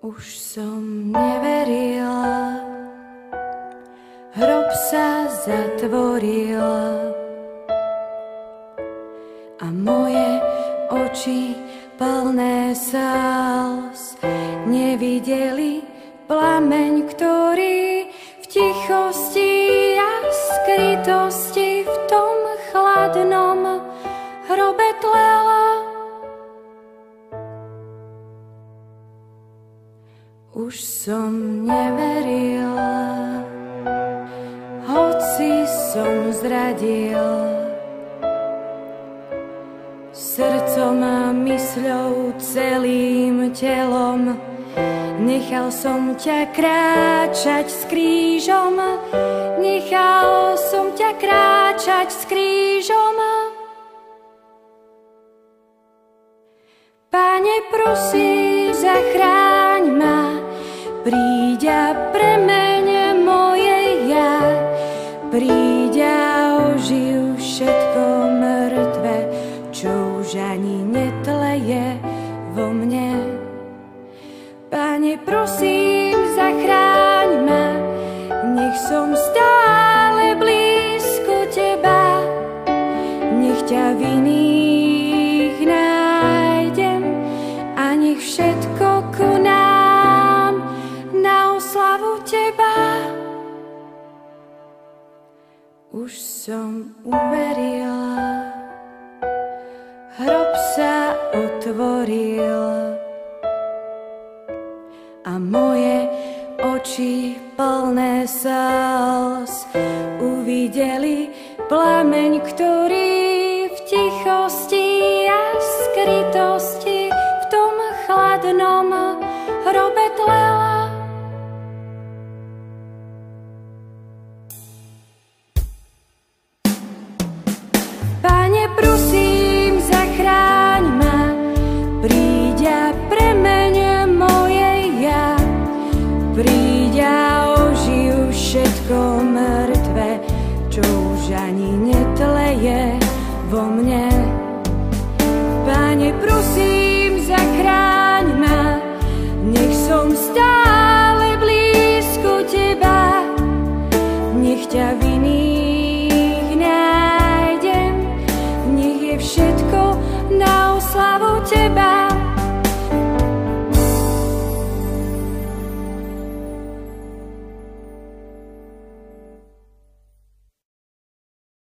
Už som neverila, hrob sa zatvoril a moje oči plné slz nevideli plameň, ktorý v tichosti a skrytosti v tom chladnom hrobe tlel. Už som neverila, hoci som zradil srdcom a mysľou, celým telom. Nechal som ťa kráčať s krížom, nechal som ťa kráčať s krížom. Pane, prosím, zachráň ma, príď a premeň moje ja, príď a oživ všetko mŕtve, čo už ani netleje vo mne. Pane, prosím, zachráň ma, nech som stále blízko teba, nech ťa v iných nájdem a nech všetko konám na oslavu teba. Už som uverila, hrob sa otvoril a moje oči plné slz uvideli plameň, ktorý v tichosti a skrytosti v tom chladnom hrobe tlel. Pane, prosím, zachráň ma, príď a premeň moje ja, príď a oživ všetko mŕtve, čo už ani netleje vo mne.